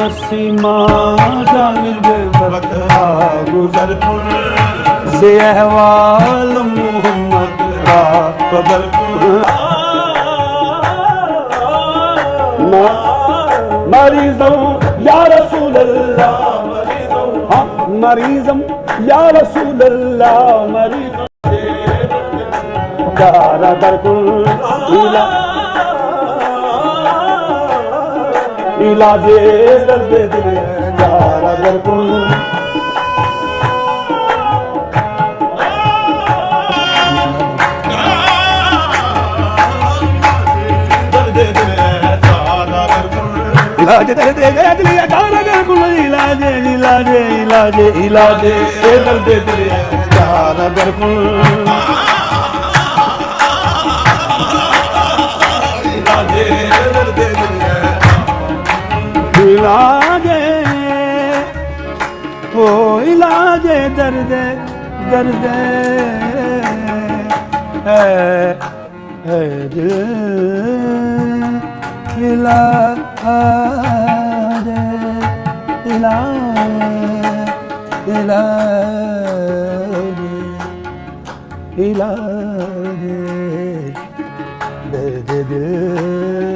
नसीमा जानिब बता गुजर से अहवाल मोहम्मद का कदर मरीज़ों या रसूल अल्लाह मरीज़ों या रसूल अल्लाह मरीज़ों यारा दरकुल इलाजे दर्द दिल यारा दरकुल इलाज दर्द दिल यारा दरकुल इलाजे इलाजे इलाजे इलाजे दर्द दिल यारा दरकुल इलाजे ओ इलाजे दर्द दर्द है दिल इलाजे इलाजे इलाजे इलाजे दर्द दिल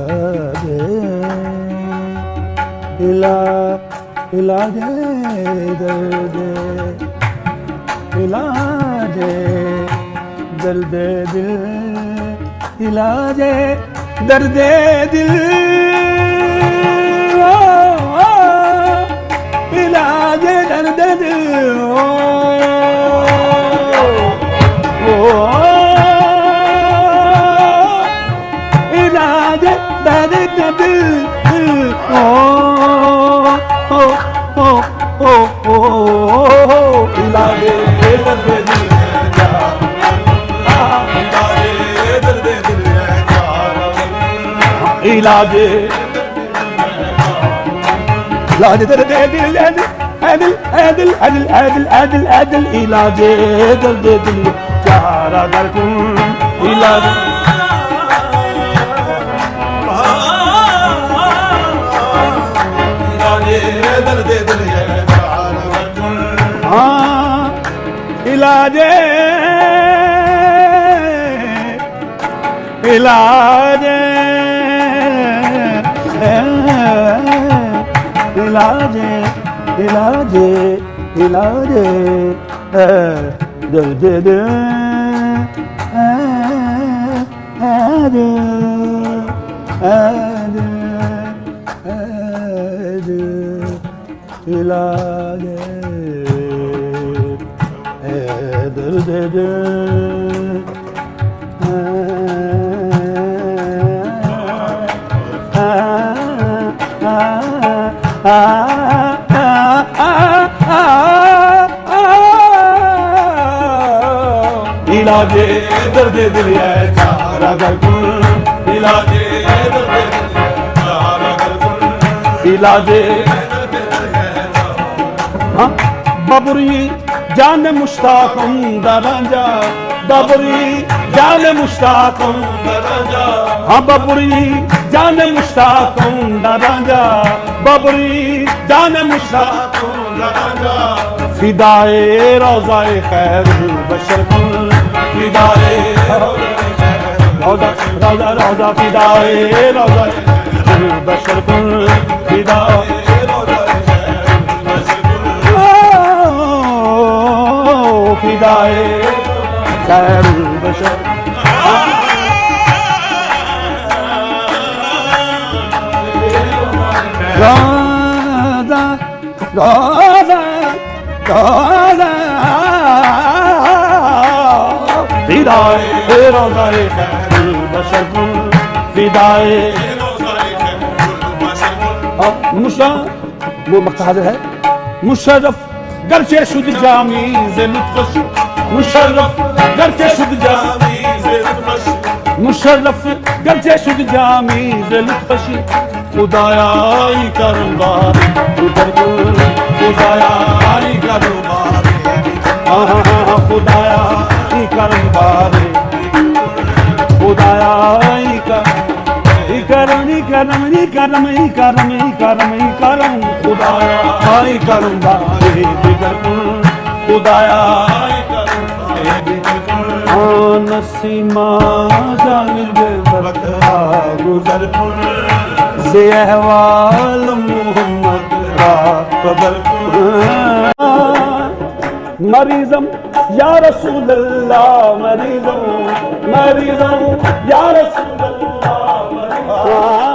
इलाजे दर्द इलाजे दर्द दिल इलाजे दर्द दिल इलाजे दर्द दिल इलाजे दर्द दिल इलाजे दर्द दिल इलाजे इलाज दर्द दिल अदिल अदिल अदिल अदिल अदिल अदिल इलाजे दर्द दिल चारा दरकुल इलाज दर्द दिल हाँ इलाजे इलाजे इलाजे इलाजे इलाजे दर्द दिल इलाजे दर्द दिल इलाजे दर्द दिल चारा दरकुल इलाजे दर्द दिल चारा दरकुल इलाजे बबरी जान मुश्ताक़ुम दरजा बबरी जान मुश्ताक़ुम दरजा हाँ बबरी जान मुश्ताक़ुम दरजा बबरी जान मुश्ताक़ुम दरजा फिदाए रोज़ाए खैरुल बशर फिदाए रोज़ा रोज़ा रोज़ा फिदाए रोज़ाए खैरुल बशर फिदाए फिदाए खैरुल बशर रोज़ा रोज़ा रोज़ा फिदाए रोज़ाए खैरुल बशर फिदाए मुशर्रफ वो मक्ता हाज़िर है मुशर्रफ गर्चे शुद्ध जामी से लुत्फ़ मुशर्रफ गर्चे शुद्ध जामी से लुत्फ़ मुशर्रफ गर्चे शुद्ध जामी से लुत्फ़ खुदायाई करूँगा उधर खुदायाई करूँगा खुदाया ई करम बारे खुदाया ई करम ई करम ई करम ई करम ई करम ई करम खुदाया ई करम बारे बिगर खुदाया ई करम नसीमा जानिब बरखा गुजर से अहवाल मोहम्मद का कदर मरीज़म या रसूल अल्लाह मरीज़म या रसूल अल्लाह